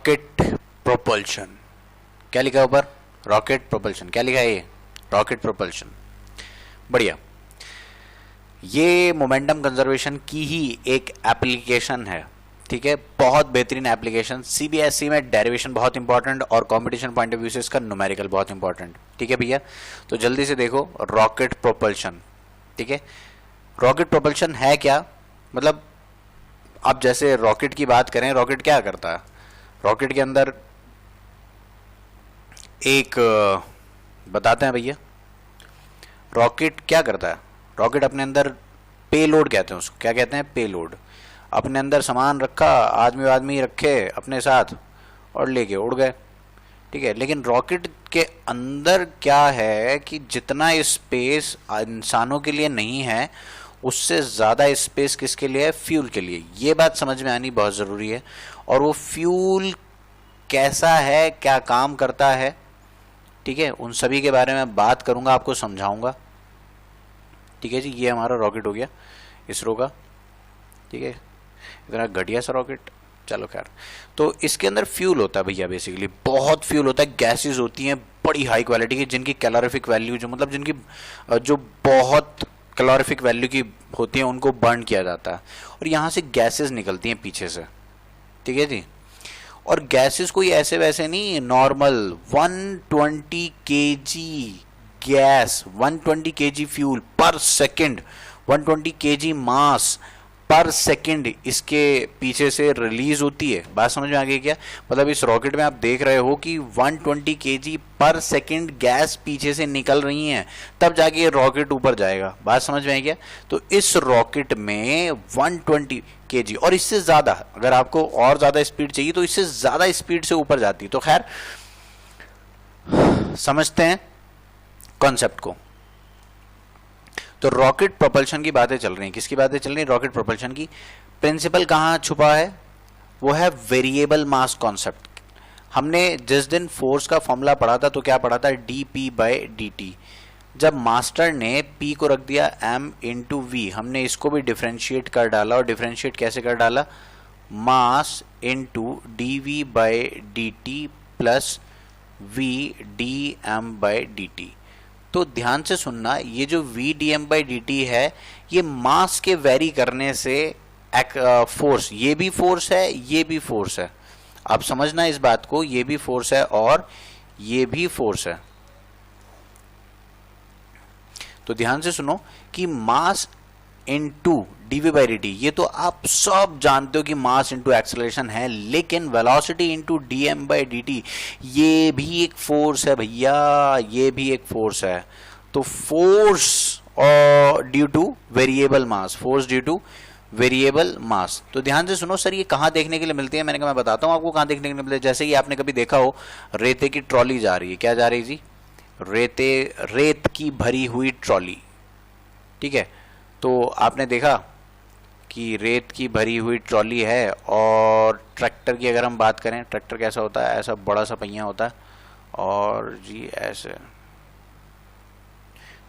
Rocket propulsion. क्या लिखा है ऊपर? Rocket propulsion. क्या लिखा है ये? Rocket propulsion. बढ़िया। ये मोमेंटम कंजर्वेशन की ही एक एप्लीकेशन है, ठीक है, बहुत बेहतरीन एप्लीकेशन। सीबीएसई में डेरिवेशन बहुत इंपॉर्टेंट और कंपटीशन पॉइंट ऑफ व्यू से इसका न्यूमेरिकल बहुत इंपॉर्टेंट, ठीक है भैया। तो जल्दी से देखो रॉकेट प्रोपल्शन, ठीक है। रॉकेट प्रोपल्शन है क्या? मतलब आप जैसे रॉकेट की बात करें, रॉकेट क्या करता है? रॉकेट के अंदर एक बताते हैं भैया, रॉकेट क्या करता है? रॉकेट अपने अंदर पेलोड कहते हैं उसको। क्या कहते हैं? पेलोड। अपने अंदर सामान रखा, आदमी रखे अपने साथ और लेके उड़ गए, ठीक है। लेकिन रॉकेट के अंदर क्या है कि जितना स्पेस इंसानों के लिए नहीं है, उससे ज़्यादा स्पेस किसके लिए है? फ्यूल के लिए। ये बात समझ में आनी बहुत ज़रूरी है। और वो फ्यूल कैसा है, क्या काम करता है, ठीक है, उन सभी के बारे में बात करूंगा, आपको समझाऊंगा, ठीक है जी। ये हमारा रॉकेट हो गया इसरो का, ठीक है। इतना घटिया सा रॉकेट, चलो खैर। तो इसके अंदर फ्यूल होता है भैया, बेसिकली बहुत फ्यूल होता है, गैसेस होती हैं बड़ी हाई क्वालिटी की, जिनकी कैलोरीफिक वैल्यू जो मतलब जिनकी जो बहुत कैलोरीफिक वैल्यू की होती है, उनको बर्न किया जाता है और यहाँ से गैसेस निकलती हैं पीछे से, ठीक है जी। और गैसेस कोई ऐसे वैसे नहीं, normal 120 KG gas, 120 KG fuel पर सेकंड, 120 केजी मास पर सेकंड इसके पीछे से रिलीज होती है। बात समझ में आ गई क्या? मतलब इस रॉकेट में आप देख रहे हो कि 120 केजी पर सेकंड गैस पीछे से निकल रही हैं, तब जाके ये रॉकेट ऊपर जाएगा। बात समझ में आई क्या? तो इस रॉकेट में 120 केजी और इससे ज्यादा, अगर आपको और ज्यादा स्पीड चाहिए तो इससे ज्यादा स्पीड से ऊपर जाती है। तो खैर समझते हैं कॉन्सेप्ट को। तो रॉकेट प्रोपल्शन की बातें चल रही हैं। किसकी बातें चल रही हैं? रॉकेट प्रोपल्शन की। प्रिंसिपल कहाँ छुपा है? वो है वेरिएबल मास कॉन्सेप्ट। हमने जिस दिन फोर्स का फॉर्मूला पढ़ा था तो क्या पढ़ा था? dp/dt। जब मास्टर ने p को रख दिया m इंटू वी, हमने इसको भी डिफ्रेंशिएट कर डाला। और डिफ्रेंशिएट कैसे कर डाला? Mass into dv/dt plus v dm/dt। तो ध्यान से सुनना, ये जो v dm/dt है, ये मास के वेरी करने से फोर्स, ये भी फोर्स है, ये भी फोर्स है। आप समझना इस बात को, ये भी फोर्स है और ये भी फोर्स है। तो ध्यान से सुनो कि मास इंटू dv/dt, ये तो आप सब जानते हो कि मास इंटू एक्सेलरेशन है, लेकिन वेलोसिटी इंटू dm/dt ये भी एक फोर्स है भैया, ये भी एक फोर्स है। तो फोर्स और ड्यू टू वेरिएबल मास, फोर्स ड्यू टू वेरिएबल मास। तो ध्यान से सुनो सर, ये कहाँ देखने के लिए मिलती है? मैंने कहा मैं बताता हूँ आपको कहाँ देखने के लिए मिलती है। जैसे कि आपने कभी देखा हो रेते की ट्रॉली जा रही है। क्या जा रही जी? रेत की भरी हुई ट्रॉली, ठीक है। तो आपने देखा कि रेत की भरी हुई ट्रॉली है। और ट्रैक्टर की अगर हम बात करें, ट्रैक्टर कैसा होता है? ऐसा बड़ा सा पहिया होता है और जी ऐसे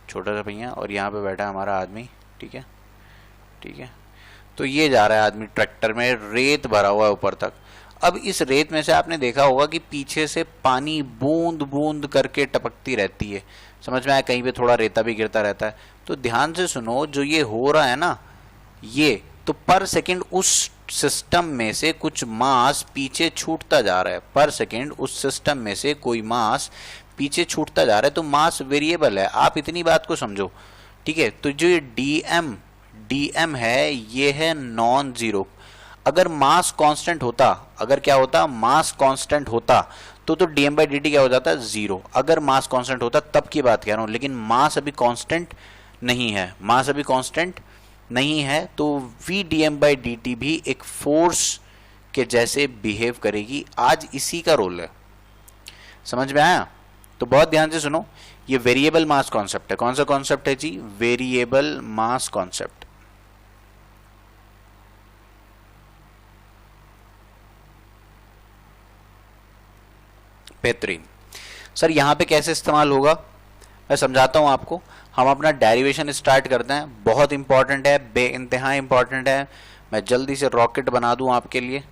छोटा सा पहिया, और यहाँ पे बैठा है हमारा आदमी, ठीक है, ठीक है। तो ये जा रहा है आदमी ट्रैक्टर में, रेत भरा हुआ है ऊपर तक। अब इस रेत में से आपने देखा होगा कि पीछे से पानी बूंद बूंद करके टपकती रहती है। समझ में आया? कहीं पे थोड़ा रेता भी गिरता रहता है। तो ध्यान से सुनो, जो ये हो रहा है ना, ये तो पर सेकंड उस सिस्टम में से कुछ मास पीछे छूटता जा रहा है। पर सेकंड उस सिस्टम में से कोई मास पीछे छूटता जा रहा है। तो मास वेरिएबल है, आप इतनी बात को समझो, ठीक है। तो जो ये डीएम है, ये है नॉन जीरो। अगर मास कांस्टेंट होता, अगर क्या होता? मास कांस्टेंट होता तो dm/dt क्या हो जाता? जीरो। अगर मास कांस्टेंट होता तब की बात कह रहा हूं, लेकिन मास अभी कांस्टेंट नहीं है, मास अभी कांस्टेंट नहीं है। तो v dm/dt भी एक फोर्स के जैसे बिहेव करेगी। आज इसी का रोल है, समझ में आया? तो बहुत ध्यान से सुनो, ये वेरिएबल मास कॉन्सेप्ट है। कौन सा कॉन्सेप्ट है जी? वेरिएबल मास कॉन्सेप्ट। बेहतरीन। सर यहां पे कैसे इस्तेमाल होगा मैं समझाता हूं आपको। हम अपना डेरिवेशन स्टार्ट करते हैं, बहुत इंपॉर्टेंट है, बे इंतहा इंपॉर्टेंट है। मैं जल्दी से रॉकेट बना दूं आपके लिए।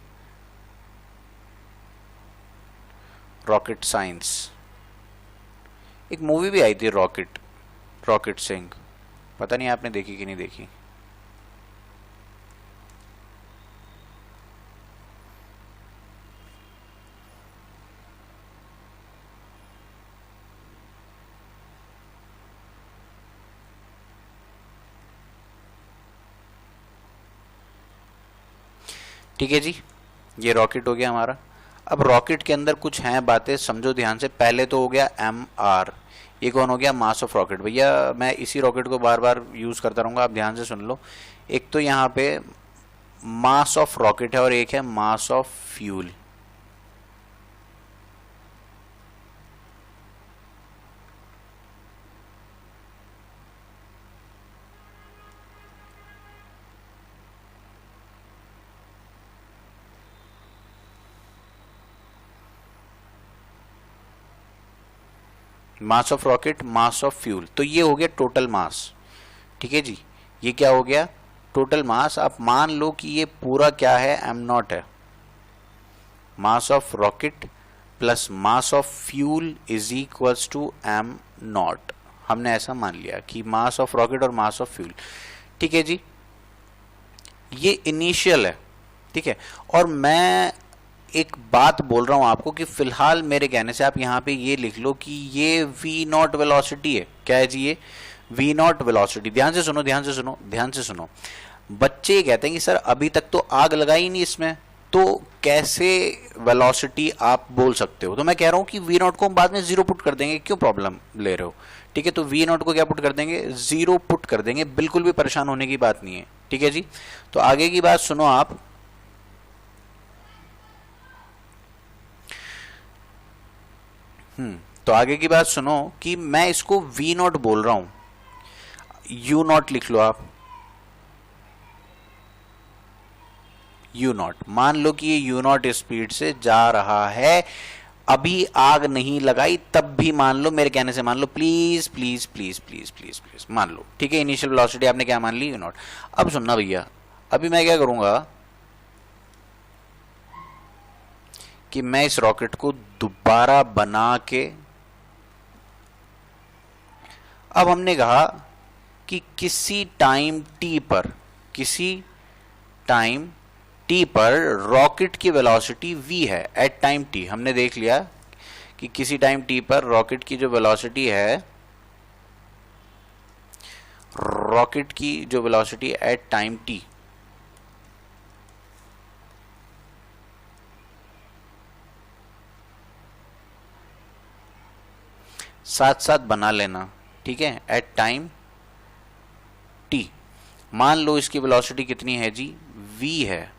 Rocket science. एक मूवी भी आई थी रॉकेट, रॉकेट सिंह, पता नहीं आपने देखी कि नहीं देखी। ठीक है जी, ये रॉकेट हो गया हमारा। अब रॉकेट के अंदर कुछ हैं बातें, समझो ध्यान से। पहले तो हो गया एम आर, ये कौन हो गया, मास ऑफ रॉकेट। भैया मैं इसी रॉकेट को बार बार यूज करता रहूंगा, आप ध्यान से सुन लो। एक तो यहाँ पे मास ऑफ रॉकेट है और एक है mass of fuel. Mass of rocket, mass of fuel, तो ये हो गया टोटल मास। ठीक है जी, ये क्या हो गया, टोटल मास। आप मान लो कि ये पूरा क्या है, एम नॉट है। Mass of rocket plus mass of fuel is equals to m naught. हमने ऐसा मान लिया कि मास ऑफ रॉकेट और मास ऑफ फ्यूल। ठीक है जी, ये इनिशियल है। ठीक है, और मैं एक बात बोल रहा हूं आपको कि फिलहाल मेरे कहने से आप यहां पे ये लिख लो कि ये वी नॉट वेलोसिटी है। क्या है जी, ये वी नॉट वेलोसिटी। ध्यान से सुनो, ध्यान से सुनो, ध्यान से सुनो। बच्चे कहते हैं कि सर अभी तक तो आग लगाई नहीं इसमें, तो कैसे वेलोसिटी आप बोल सकते हो। तो मैं कह रहा हूं कि वी नॉट को हम बाद में जीरो पुट कर देंगे, क्यों प्रॉब्लम ले रहे हो। ठीक है, तो वी नॉट को क्या पुट कर देंगे, जीरो पुट कर देंगे, बिल्कुल भी परेशान होने की बात नहीं है। ठीक है जी, तो आगे की बात सुनो आप। तो आगे की बात सुनो कि मैं इसको वी नॉट बोल रहा हूं, यू नॉट लिख लो आप। यू नॉट, मान लो कि ये यू नॉट स्पीड से जा रहा है, अभी आग नहीं लगाई, तब भी मान लो, मेरे कहने से मान लो, please please please please please please मान लो। ठीक है, इनिशियल वेलोसिटी आपने क्या मान ली, यू नॉट। अब सुनना भैया, अभी मैं क्या करूंगा कि मैं इस रॉकेट को दोबारा बना के, अब हमने कहा कि किसी टाइम टी पर, किसी टाइम टी पर रॉकेट की वेलोसिटी v है एट टाइम t। हमने देख लिया कि किसी टाइम t पर रॉकेट की जो वेलोसिटी है, रॉकेट की जो वेलोसिटी एट टाइम t, साथ साथ बना लेना। ठीक है, एट टाइम t मान लो इसकी वेलोसिटी कितनी है जी, v है।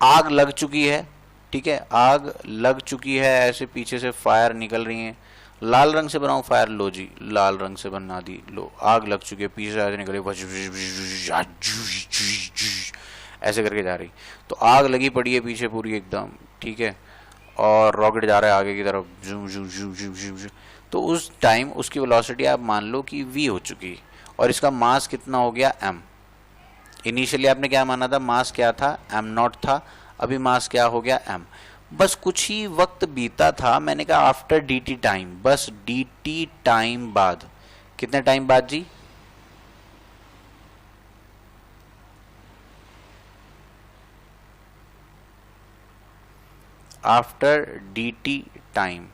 आग लग चुकी है, ठीक है, आग लग चुकी है, ऐसे पीछे से फायर निकल रही है। लाल रंग से बनाऊं फायर, लो जी लाल रंग से बना दी, लो आग लग चुकी है, पीछे से ऐसे निकल रही, ऐसे करके जा रही। तो आग लगी पड़ी है पीछे पूरी एकदम, ठीक है, और रॉकेट जा रहा है आगे की तरफ, जू जू जू जू जू जू। तो उस टाइम उसकी वेलोसिटी आप मान लो कि v हो चुकी, और इसका मास कितना हो गया, m। इनिशियली आपने क्या माना था, मास क्या था, m नॉट था, अभी मास क्या हो गया, m। बस कुछ ही वक्त बीता था, मैंने कहा आफ्टर dt टाइम, बस dt टाइम बाद, कितने टाइम बाद जी, आफ्टर dt टाइम।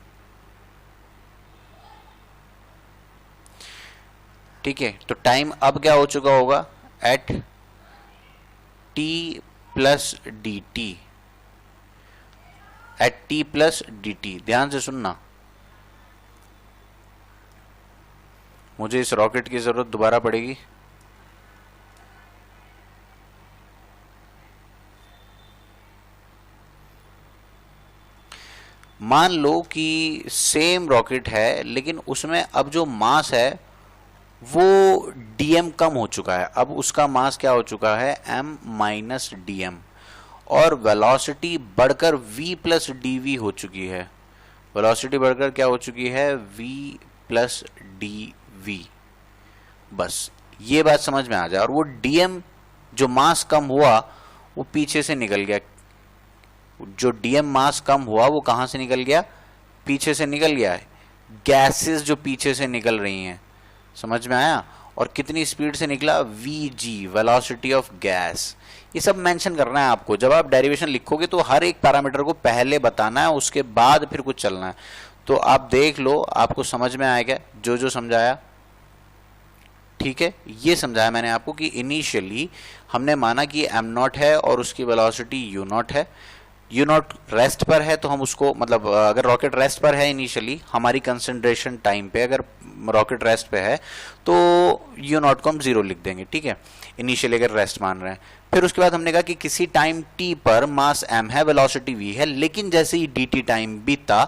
ठीक है, तो टाइम अब क्या हो चुका होगा, at t plus d t, at t plus d t. ध्यान से सुनना, मुझे इस रॉकेट की जरूरत दोबारा पड़ेगी। मान लो कि सेम रॉकेट है, लेकिन उसमें अब जो मास है वो dm कम हो चुका है। अब उसका मास क्या हो चुका है, m माइनस डी एम, और वेलोसिटी बढ़कर v प्लस डी वी हो चुकी है। वेलोसिटी बढ़कर क्या हो चुकी है, v प्लस डी वी। बस ये बात समझ में आ जाए। और वो dm जो मास कम हुआ वो पीछे से निकल गया, जो dm मास कम हुआ वो कहां से निकल गया, पीछे से निकल गया है, गैसेस जो पीछे से निकल रही हैं, समझ में आया? और कितनी स्पीड से निकला, vg, वेलोसिटी ऑफ गैस। ये सब मेंशन करना है आपको। जब आप डेरिवेशन लिखोगे तो हर एक पैरामीटर को पहले बताना है, उसके बाद फिर कुछ चलना है। तो आप देख लो, आपको समझ में आएगा जो जो समझाया, ठीक है? ये समझाया मैंने आपको कि इनिशियली हमने माना कि एम नॉट है और उसकी वेलोसिटी यू नॉट है। यू नॉट रेस्ट पर है तो हम उसको, मतलब अगर रॉकेट रेस्ट पर है इनिशियली हमारी कंसंट्रेशन टाइम पे, अगर रॉकेट रेस्ट पे है तो यू नॉट को हम 0 लिख देंगे, ठीक है? इनिशियली अगर रेस्ट मान रहे हैं। फिर उसके बाद हमने कहा कि किसी टाइम t पर मास m है, वेलोसिटी v है, लेकिन जैसे ही dt टाइम बीता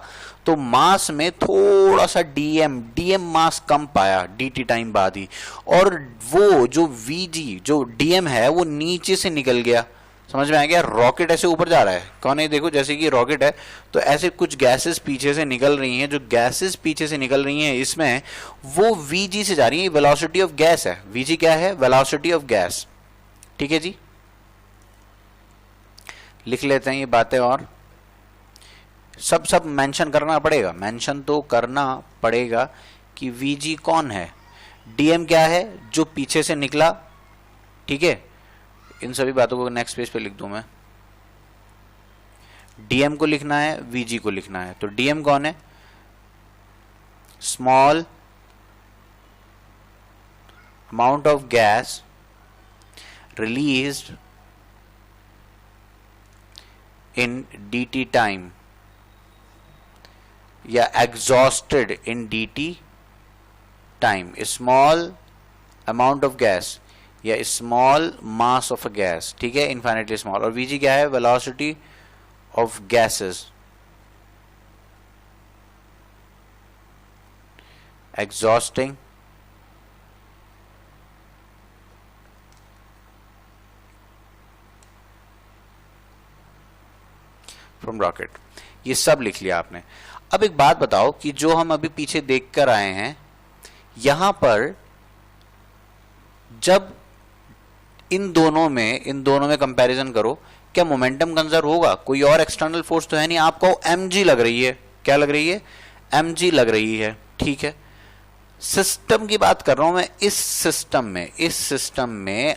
तो मास में थोड़ा सा dm मास कम पाया dt टाइम बाद ही, और वो जो vg जो dm है वो नीचे से निकल गया। समझ में आ गया? रॉकेट ऐसे ऊपर जा रहा है, कौन है? देखो, जैसे कि रॉकेट है तो ऐसे कुछ गैसेस पीछे से निकल रही हैं। जो गैसेस पीछे से निकल रही हैं इसमें वो vg से जा रही है, वेलोसिटी ऑफ गैस है। vg क्या है? वेलोसिटी ऑफ गैस, ठीक है जी? लिख लेते हैं ये बातें, और सब मेंशन करना पड़ेगा, मेंशन तो करना पड़ेगा कि vg कौन है, dm क्या है जो पीछे से निकला, ठीक है? इन सभी बातों को नेक्स्ट पेज पे लिख दूं मैं। dm को लिखना है, vg को लिखना है। तो dm कौन है? Small amount of gas released in dt time या exhausted in dt time, a small amount of gas या small mass of a gas, ठीक है? infinitely small। और vg क्या है? velocity of gases exhausting from rocket. ये सब लिख लिया आपने। अब एक बात बताओ कि जो हम अभी पीछे देख कर आए हैं, यहां पर जब इन दोनों में कंपैरिजन करो, क्या मोमेंटम कंजर्व होगा? कोई और एक्सटर्नल फोर्स तो है नहीं, आपको mg लग रही है। क्या लग रही है? mg लग रही है, ठीक है? सिस्टम की बात कर रहा हूं मैं। इस सिस्टम में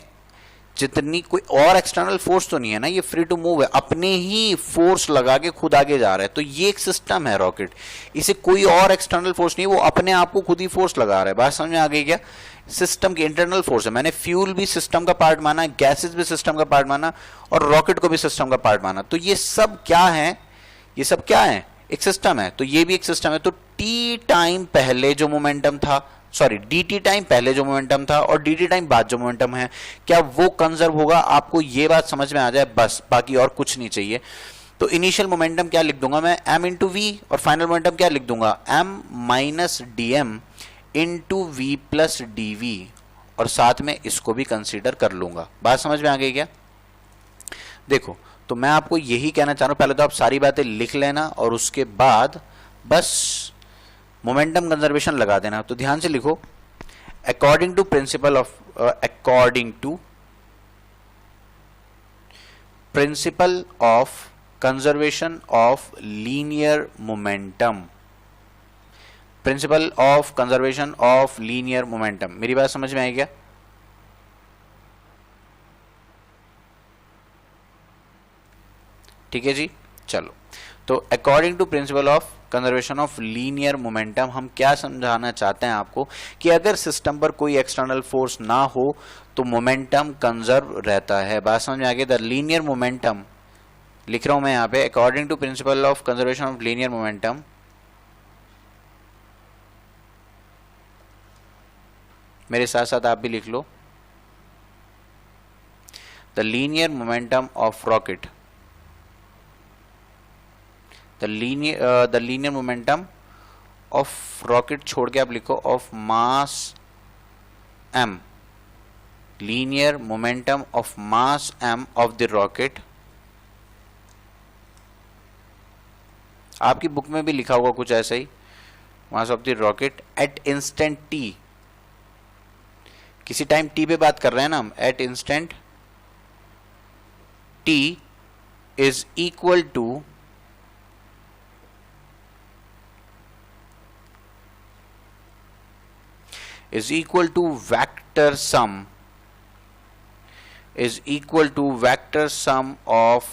जितनी कोई और एक्सटर्नल फोर्स तो नहीं है ना, ये फ्री टू मूव है, अपने ही फोर्स लगा के खुद आगे जा रहा है। तो ये एक सिस्टम है रॉकेट, इसे कोई और एक्सटर्नल फोर्स नहीं, वो अपने आप को खुद ही फोर्स लगा रहा है। बात समझ में आ गई क्या? सिस्टम की इंटरनल फोर्स है। मैंने फ्यूल भी सिस्टम का पार्ट माना, गैसेस भी सिस्टम का पार्ट माना, और रॉकेट को भी सिस्टम का पार्ट माना। तो ये सब क्या है? ये सब क्या है? एक सिस्टम है। तो ये भी एक सिस्टम है। तो टी टाइम पहले जो मोमेंटम था, सॉरी dt टाइम पहले जो मोमेंटम था और dt टाइम बाद जो मोमेंटम है, क्या वो कंजर्व होगा? आपको ये बात समझ में आ जाए बस, बाकी और कुछ नहीं चाहिए। तो इनिशियल मोमेंटम क्या लिख दूंगा मैं? m इंटू वी, और फाइनल मोमेंटम क्या लिख दूंगा? m minus d m into v plus d v, और साथ में इसको भी कंसीडर कर लूंगा। बात समझ में आ गई क्या? देखो, तो मैं आपको यही कहना चाह रहा हूं, पहले तो आप सारी बातें लिख लेना और उसके बाद बस मोमेंटम कंजर्वेशन लगा देना। तो ध्यान से लिखो, according to principle of conservation of linear momentum, principle of conservation of linear momentum. मेरी बात समझ में आई क्या? ठीक है जी, चलो। तो according to principle of conservation of linear momentum हम क्या समझाना चाहते हैं आपको कि अगर सिस्टम पर कोई एक्सटर्नल फोर्स ना हो तो मोमेंटम कंजर्व रहता है। बात समझ में आ गई? द लीनियर मोमेंटम लिख रहा हूं मैं यहां पे, according to principle of conservation of linear momentum, मेरे साथ साथ आप भी लिख लो, the linear momentum of rocket, the linear momentum of rocket छोड़ के आप लिखो of mass m, linear momentum of mass m of the rocket. आपकी बुक में भी लिखा होगा कुछ ऐसा ही, mass of the rocket at instant t, किसी टाइम t पे बात कर रहे हैं ना हम, eight instant t is equal to is equal to vector sum of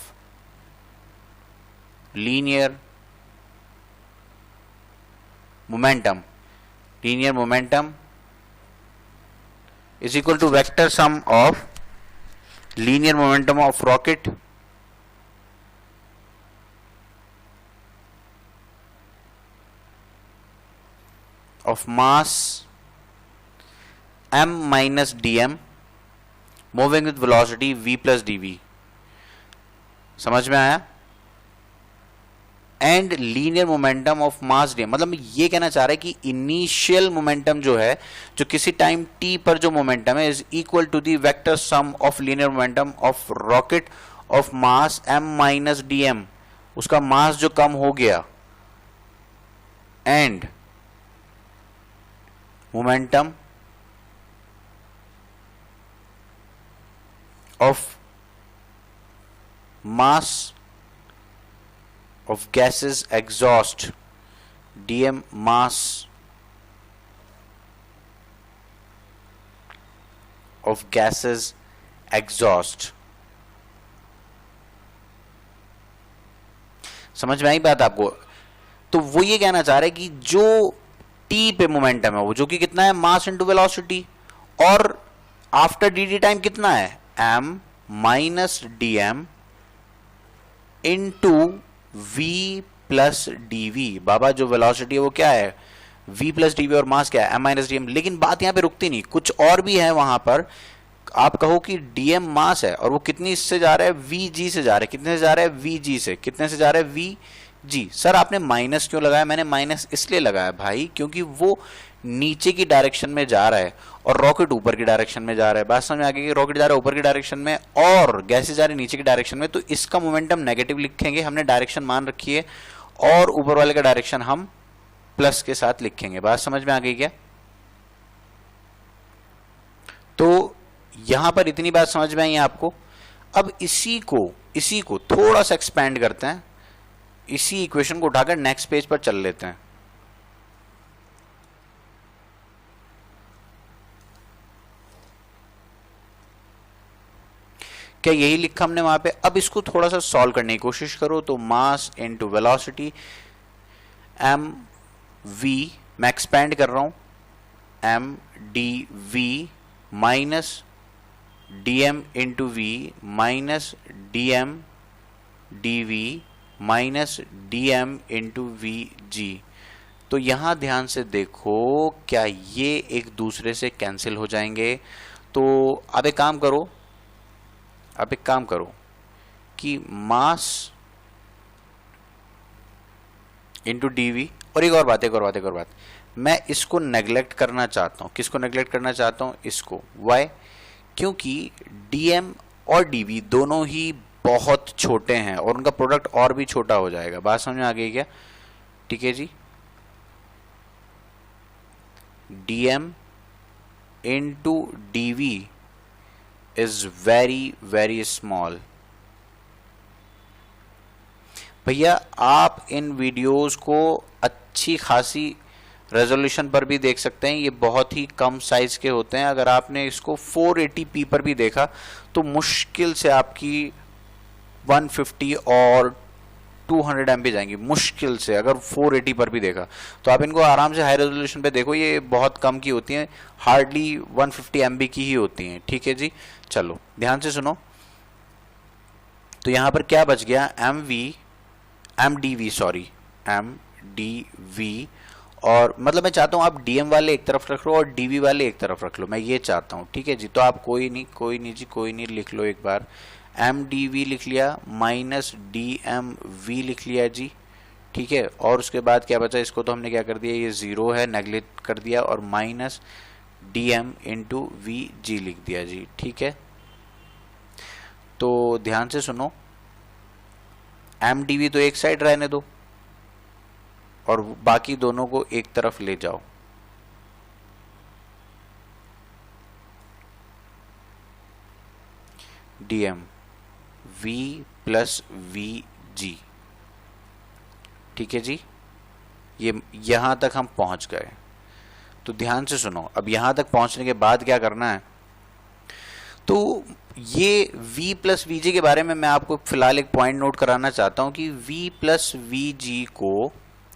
linear momentum is equal to vector sum of linear momentum of rocket of mass m minus dm moving with velocity v plus dv। समझ में आया? And linear momentum of mass D, मतलब ये कहना चाह रहा है कि इनिशियल मोमेंटम जो है, जो किसी टाइम टी पर जो मोमेंटम है, is equal to the vector sum of linear momentum of rocket of mass m minus d m, उसका मास जो कम हो गया, and momentum of mass of gases exhaust dm mass of gases exhaust। समझ में आई बात आपको? तो वो ये कहना चाह रहा है कि जो t पे मोमेंटम है वो जो कि कितना है, मास इनटू वेलोसिटी, और आफ्टर dt टाइम कितना है, m minus dm into v plus dv। बाबा जो वेलोसिटी है वो क्या है, v प्लस dv, और मास क्या है, m माइनस dm। लेकिन बात यहां पे रुकती नहीं, कुछ और भी है वहां पर। आप कहो कि dm मास है और वो कितनी इससे जा रहा है, vg से जा रहा है। कितने से जा रहा है, vg से। कितने से जा रहा है, vg। सर आपने माइनस क्यों लगाया? मैंने माइनस इसलिए लगाया भाई क्योंकि वो नीचे की डायरेक्शन में जा रहा है और रॉकेट ऊपर की डायरेक्शन में जा रहा है। बात समझ में आ गई कि रॉकेट जा रहा है ऊपर की डायरेक्शन में और गैसें जा रही है नीचे की डायरेक्शन में, तो इसका मोमेंटम नेगेटिव लिखेंगे, हमने डायरेक्शन मान रखी है, और ऊपर वाले का डायरेक्शन हम प्लस के साथ लिखेंगे। बात समझ में आ गई क्या? तो यहां पर इतनी बात समझ में आई है आपको। अब इसी को थोड़ा सा एक्सपेंड करते हैं, इसी इक्वेशन को उठाकर नेक्स्ट पेज पर चल लेते हैं। क्या यही लिखा हमने वहां पे? अब इसको थोड़ा सा सॉल्व करने की कोशिश करो। तो mass into velocity m v, मैं एक्सपेंड कर रहा हूं, m dv minus dm into v minus dm dv minus dm into vg। तो यहां ध्यान से देखो, क्या ये एक दूसरे से कैंसिल हो जाएंगे? तो अब एक काम करो कि मास इंटू डीवी, और एक और बात, मैं इसको नेग्लेक्ट करना चाहता हूं। किसको नेग्लेक्ट करना चाहता हूं? इसको। वाई? क्योंकि डीएम और डीवी दोनों ही बहुत छोटे हैं और उनका प्रोडक्ट और भी छोटा हो जाएगा। बात समझ में आ गई क्या? ठीक है जी। Dm into dv is very small। भैया आप इन वीडियोस को अच्छी खासी रेजोल्यूशन पर भी देख सकते हैं, ये बहुत ही कम साइज के होते हैं। अगर आपने इसको 480p पर भी देखा तो मुश्किल से आपकी 150 और 200 MB जाएंगी, मुश्किल से। अगर 480 पर भी देखा तो आप इनको आराम से हाई रेजोल्यूशन पे देखो, ये बहुत कम की होती हैं, हार्डली 150 MB की ही होती हैं। ठीक है जी, चलो ध्यान से सुनो। तो यहां पर क्या बच गया, एम डी वी, और मतलब मैं चाहता हूं आप डीएम वाले एक तरफ रख लो और डीवी वाले एक तरफ रख लो, मैं ये चाहता हूं। ठीक है जी, तो आप कोई नहीं लिख लो एक बार। एम डी वी लिख लिया माइनस डी एम वी लिख लिया जी। ठीक है, और उसके बाद क्या बचा, इसको तो हमने क्या कर दिया, ये जीरो है, नेगलेक्ट कर दिया, और minus d m into v g लिख दिया जी। ठीक है, तो ध्यान से सुनो, एम डी वी तो एक साइड रहने दो और बाकी दोनों को एक तरफ ले जाओ। D m v plus v g. ठीक है जी, ये यहां तक हम पहुंच गए। तो ध्यान से सुनो, अब यहां तक पहुंचने के बाद क्या करना है, तो ये v प्लस वी जी के बारे में मैं आपको फिलहाल एक पॉइंट नोट कराना चाहता हूं कि v प्लस वी जी को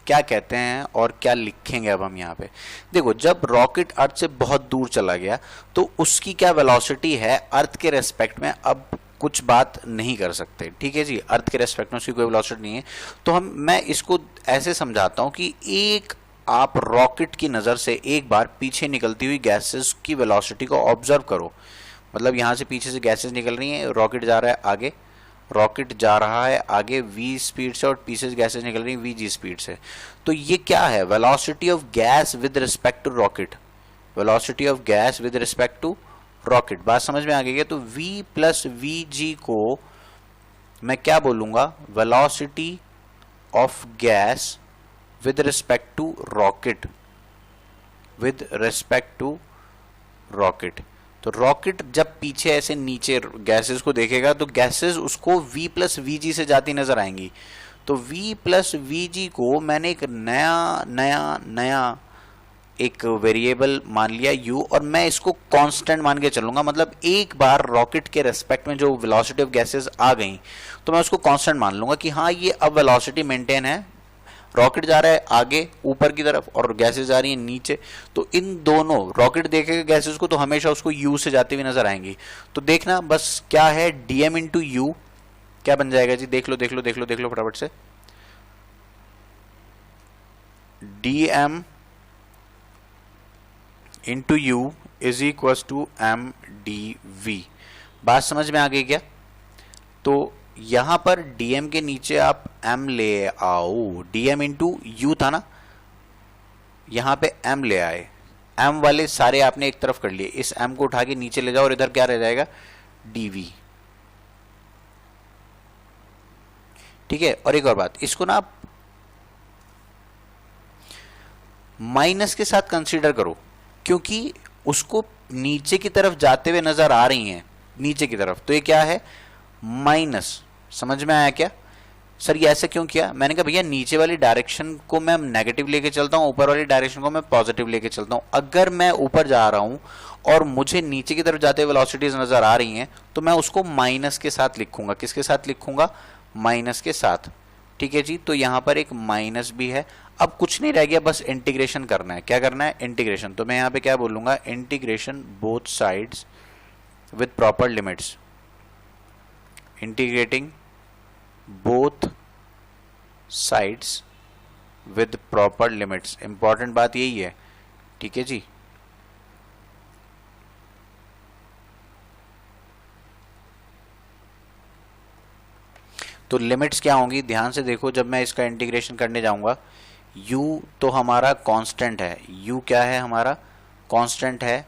क्या कहते हैं और क्या लिखेंगे। अब हम यहाँ पे देखो, जब रॉकेट अर्थ से बहुत दूर चला गया तो उसकी क्या वेलोसिटी है अर्थ के रेस्पेक्ट में, अब कुछ बात नहीं कर सकते, ठीक है जी, अर्थ के रेस्पेक्ट में उसकी कोई वेलोसिटी नहीं है। तो मैं इसको ऐसे समझाता हूँ कि एक आप रॉकेट की नज़र से एक बार पीछे निकलती हुई गैसेस की वेलोसिटी को ऑब्जर्व करो। मतलब यहाँ से पीछे से गैसेस निकल रही हैं, रॉकेट जा रहा है आगे, रॉकेट जा रहा है आगे v स्पीड से और पीछे से गैसेस निकल रही हैं v g स्पीड से। तो ये क्या है, velocity of gas with respect to rocket, velocity of gas with respect to rocket. बात समझ में आ गई है। तो v प्लस वी जी को मैं क्या बोलूंगा, velocity of gas with respect to rocket, with respect to rocket. तो रॉकेट जब पीछे ऐसे नीचे गैसेस को देखेगा तो गैसेस उसको v प्लस वी जी से जाती नजर आएंगी। तो v प्लस वी जी को मैंने एक नया एक वेरिएबल मान लिया u, और मैं इसको कांस्टेंट मान के चलूंगा। मतलब एक बार रॉकेट के रेस्पेक्ट में जो वेलोसिटी ऑफ गैसेस आ गई तो मैं उसको कांस्टेंट मान लूंगा कि हाँ ये अब वेलोसिटी मेंटेन है, रॉकेट जा रहा है आगे ऊपर की तरफ और गैसेस जा रही हैं नीचे। तो इन दोनों, रॉकेट देखेगा गैसेस को तो हमेशा उसको u से जाती हुई नजर आएंगी। तो देखना बस क्या है, dm इंटू यू क्या बन जाएगा जी, देख लो देख लो देख लो देख लो फटाफट से, dm into u is equal to m d v. बात समझ में आ गई क्या। तो यहां पर dm के नीचे आप m ले आओ, dm इंटू यू था ना, यहां पे m ले आए, m वाले सारे आपने एक तरफ कर लिए, इस m को उठा के नीचे ले जाओ और इधर क्या रह जाएगा, dv। ठीक है। और एक और बात, इसको ना आप माइनस के साथ कंसीडर करो क्योंकि उसको नीचे की तरफ जाते हुए नजर आ रही हैं, नीचे की तरफ। तो ये क्या है, माइनस। समझ में आया क्या सर, ये ऐसे क्यों किया। मैंने कहा भैया नीचे वाली डायरेक्शन को मैं नेगेटिव लेके चलता हूं, ऊपर वाली डायरेक्शन को मैं पॉजिटिव लेके चलता हूं। अगर मैं ऊपर जा रहा हूं और मुझे नीचे की तरफ जाते हुए वेलोसिटीज नजर आ रही हैं तो मैं उसको माइनस के साथ लिखूंगा। किसके साथ लिखूंगा, माइनस के साथ। ठीक है जी। तो यहां पर एक माइनस भी है। अब कुछ नहीं रह गया, बस इंटीग्रेशन करना है। क्या करना है, इंटीग्रेशन। तो मैं यहां पे क्या बोलूंगा, integration both sides with proper limits, integrating both sides with proper limits. Important बात यही है। ठीक है जी। तो लिमिट्स क्या होंगी, ध्यान से देखो। जब मैं इसका इंटीग्रेशन करने जाऊंगा, u तो हमारा कांस्टेंट है, u क्या है हमारा, कांस्टेंट है।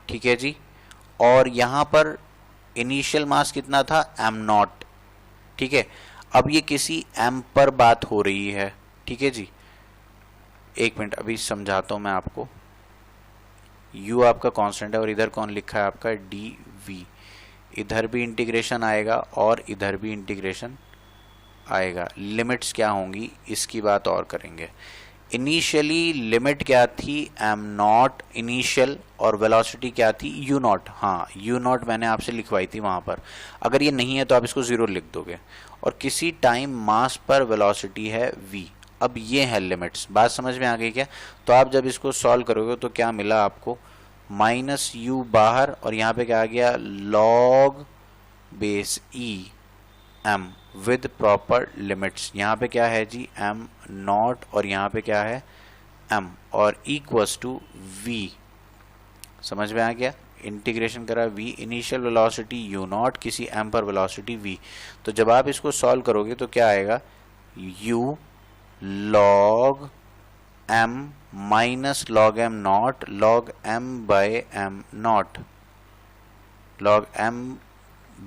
ठीक है जी। और यहां पर इनिशियल मास कितना था, m0। ठीक है। अब ये किसी m पर बात हो रही है। ठीक है जी। एक मिनट, अभी समझाता हूं मैं आपको। u आपका कांस्टेंट है और इधर कौन लिखा है आपका, dv। इधर भी इंटीग्रेशन आएगा और इधर भी इंटीग्रेशन आएगा। लिमिट्स क्या होंगी इसकी बात और करेंगे। इनिशियली लिमिट क्या थी, m0 इनिशियल, और वेलोसिटी क्या थी, u0। हाँ, u0 मैंने आपसे लिखवाई थी वहां पर। अगर ये नहीं है तो आप इसको 0 लिख दोगे। और किसी टाइम मास पर वेलोसिटी है v। अब ये है लिमिट्स। बात समझ में आ गई क्या। तो आप जब इसको सॉल्व करोगे तो क्या मिला आपको, माइनस u बाहर और यहाँ पे क्या आ गया, log base e m with proper limits. यहाँ पे क्या है जी, m0 और यहाँ पे क्या है, m, और इक्वल्स टू v। समझ में आ गया। इंटीग्रेशन करा v, इनिशियल वेलोसिटी u0, किसी m पर वेलोसिटी v। तो जब आप इसको सॉल्व करोगे तो क्या आएगा, u log m minus log m0 log m by m0, log m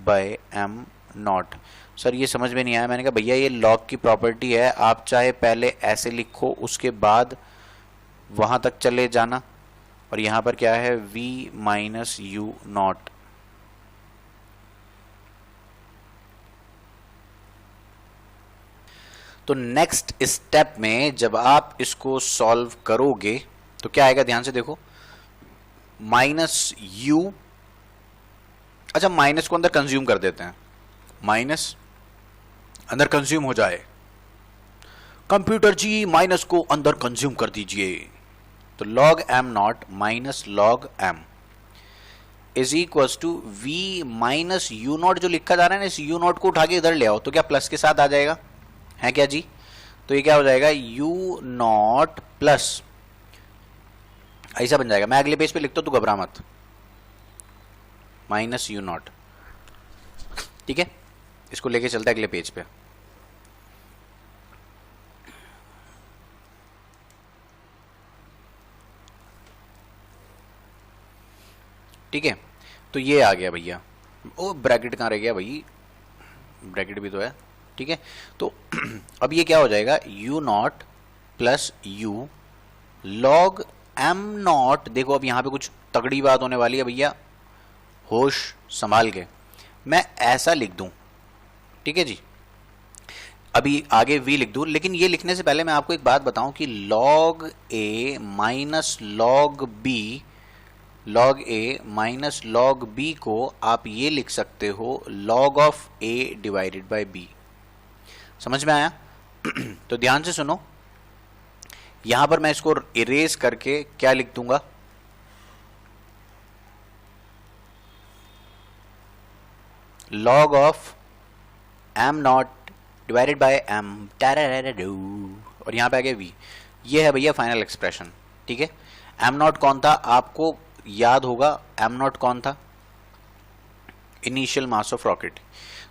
by m0। Sir ये समझ में नहीं आया। मैंने कहा भैया ये log की प्रॉपर्टी है, आप चाहे पहले ऐसे लिखो उसके बाद वहां तक चले जाना। और यहां पर क्या है, v माइनस u0। तो नेक्स्ट स्टेप में जब आप इसको सॉल्व करोगे तो क्या आएगा, ध्यान से देखो, माइनस यू, अच्छा माइनस को अंदर कंज्यूम कर देते हैं, माइनस अंदर कंज्यूम हो जाए, कंप्यूटर जी माइनस को अंदर कंज्यूम कर दीजिए, तो log m naught minus log m is equal to v minus u naught, जो लिखा जा रहा है ना, इस यू नॉट को उठा के इधर ले आओ, तो क्या प्लस के साथ आ जाएगा, है क्या जी, तो ये क्या हो जाएगा, u नॉट प्लस, ऐसा बन जाएगा, मैं अगले पेज पे लिखता हूं, तू घबरा मत, माइनस यू नॉट, ठीक है, इसको लेके चलता है अगले पेज पे। ठीक है, तो ये आ गया भैया, ओ ब्रैकेट कहाँ रह गया भाई, ब्रैकेट भी तो है, ठीक है, तो अब ये क्या हो जाएगा, u not plus you log m not, देखो अब यहाँ पे कुछ तगड़ी बात होने वाली है भैया, होश संभाल के, मैं ऐसा लिख दूं, ठीक है जी, अभी आगे v लिख दूं, लेकिन ये लिखने से पहले मैं आपको एक बात बताऊं कि log a minus log b, log a minus log b को आप ये लिख सकते हो log of a divided by b, समझ में आया? तो ध्यान से सुनो, यहां पर मैं इसको इरेज करके क्या लिख दूंगा, log of m naught divided by m, और यहां पे आ गया v, ये है भैया फाइनल एक्सप्रेशन, ठीक है। m नॉट कौन था, आपको याद होगा, m नॉट कौन था, इनिशियल मास ऑफ रॉकेट,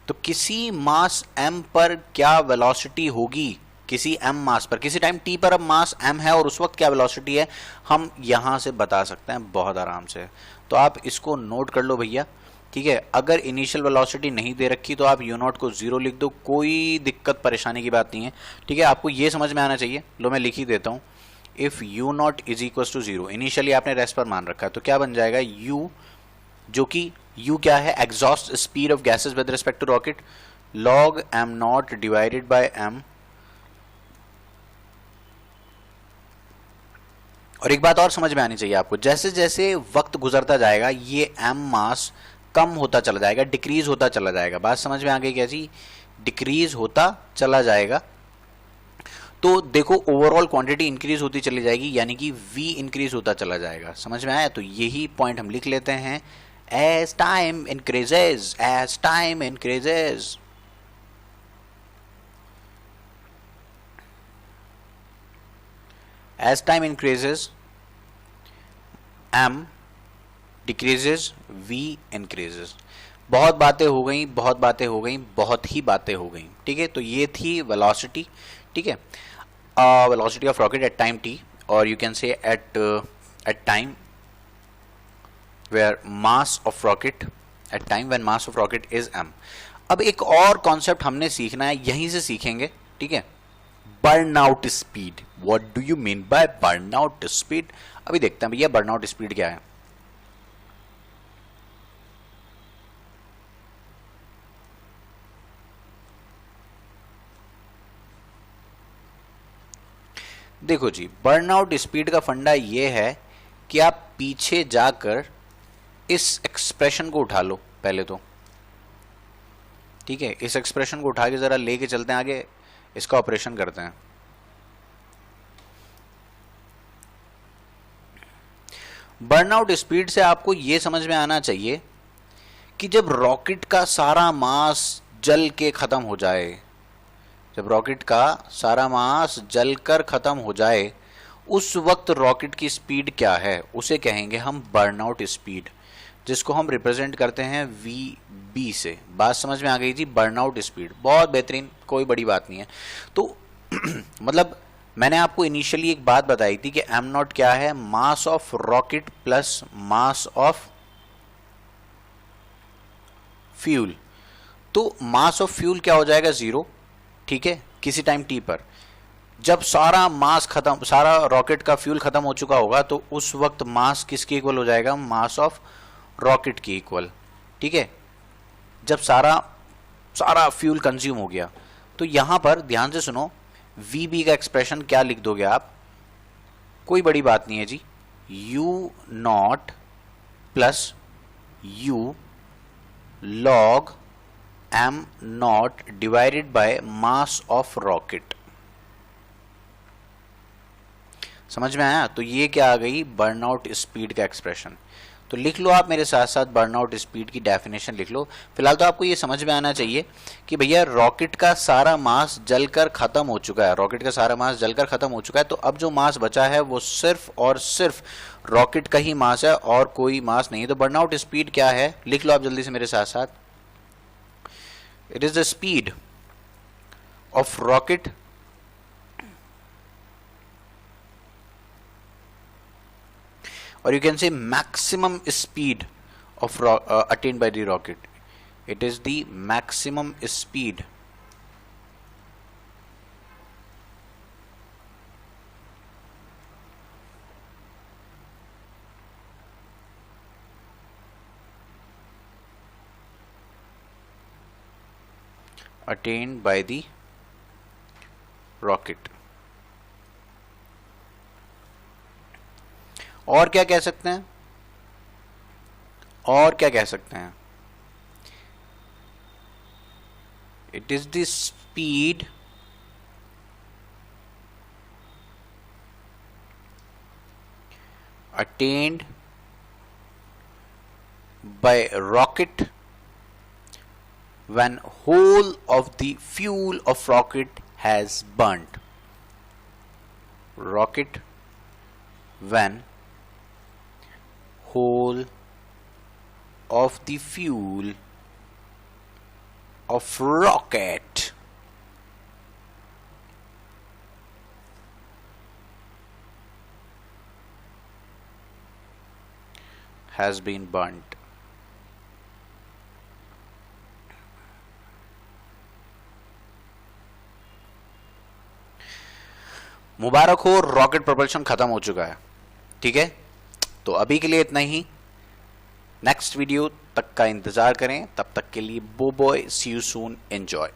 तो किसी मास m पर क्या वेलोसिटी होगी, किसी m मास पर, किसी टाइम t पर अब मास m है और उस वक्त क्या वेलोसिटी है, हम यहां से बता सकते हैं बहुत आराम से, तो आप इसको नोट कर लो भैया, ठीक है। अगर इनिशियल वेलोसिटी नहीं दे रखी तो आप u नॉट को 0 लिख दो, कोई दिक्कत परेशानी की बात नहीं है, ठीक है, आपको ये समझ में आना चाहिए, लो मैं लिख ही देता हूं, if u naught is equal to 0, initially आपने रेस्ट पर मान रखा है, तो क्या बन जाएगा, u, जो कि u क्या है, exhaust speed of gases with respect to rocket, log m naught divided by m, और एक बात और समझ में आनी चाहिए आपको, जैसे जैसे वक्त गुजरता जाएगा ये m मास कम होता चला जाएगा, डिक्रीज होता चला जाएगा, बात समझ में आ गई क्या जी, डिक्रीज होता चला जाएगा, तो देखो ओवरऑल क्वांटिटी इंक्रीज होती चली जाएगी, यानी कि v इंक्रीज होता चला जाएगा, समझ में आया, तो यही पॉइंट हम लिख लेते हैं, as time increases, as time increases, as time increases m decreases, v increases। बहुत बातें हो गई, बहुत बातें हो गई, बहुत ही बातें हो गई, ठीक है, तो ये थी वेलोसिटी, ठीक है, velocity of rocket at time t, और you can say at time where mass of rocket at time when mass of rocket is m। अब एक और कॉन्सेप्ट हमने सीखना है, यहीं से सीखेंगे, ठीक है, burnout speed, what do you mean by burnout speed, अभी देखते हैं भैया बर्नआउट स्पीड क्या है। देखो जी, बर्नआउट स्पीड का फंडा ये है कि आप पीछे जाकर इस एक्सप्रेशन को उठा लो पहले तो, ठीक है, इस एक्सप्रेशन को उठा के जरा लेके चलते हैं आगे, इसका ऑपरेशन करते हैं। बर्नआउट स्पीड से आपको यह समझ में आना चाहिए कि जब रॉकेट का सारा मास जल के खत्म हो जाए, जब रॉकेट का सारा मास जलकर खत्म हो जाए, उस वक्त रॉकेट की स्पीड क्या है, उसे कहेंगे हम बर्नआउट स्पीड, जिसको हम रिप्रेजेंट करते हैं VB से। बात समझ में आ गई जी, बर्नआउट स्पीड, बहुत बेहतरीन, कोई बड़ी बात नहीं है। तो मतलब मैंने आपको इनिशियली एक बात बताई थी कि m नॉट क्या है, mass of rocket plus mass of fuel, तो मास ऑफ फ्यूल क्या हो जाएगा, 0, ठीक है, किसी टाइम t पर, जब सारा मास खत्म, सारा रॉकेट का फ्यूल खत्म हो चुका होगा, तो उस वक्त मास किसके इक्वल हो जाएगा, मास ऑफ रॉकेट की इक्वल, ठीक है, जब सारा फ्यूल कंज्यूम हो गया। तो यहां पर ध्यान से सुनो, VB का एक्सप्रेशन क्या लिख दोगे आप, कोई बड़ी बात नहीं है जी, u not plus u log m naught divided by mass of rocket. समझ में आया? तो ये क्या आ गई, बर्नआउट स्पीड का एक्सप्रेशन। तो लिख लो आप मेरे साथ साथ बर्नआउट स्पीड की डेफिनेशन लिख लो। फिलहाल तो आपको ये समझ में आना चाहिए कि भैया रॉकेट का सारा मास जलकर खत्म हो चुका है, रॉकेट का सारा मास जलकर खत्म हो चुका है। तो अब जो मास बचा है वो सिर्फ और सिर्फ रॉकेट का ही मास है और कोई मास नहीं। तो बर्नआउट स्पीड क्या है, लिख लो आप जल्दी से मेरे साथ साथ। It is the speed of rocket or you can say maximum speed of attained by the rocket. It is the maximum speed attained by the rocket. और क्या कह सकते हैं, और क्या कह सकते हैं, it is the speed attend bye rocket when whole of the fuel of rocket has burnt. Rocket when whole of the fuel of rocket has been burnt. मुबारक हो, रॉकेट प्रोपल्शन खत्म हो चुका है। ठीक है, तो अभी के लिए इतना ही। नेक्स्ट वीडियो तक का इंतजार करें, तब तक के लिए बो bye, see you soon, enjoy.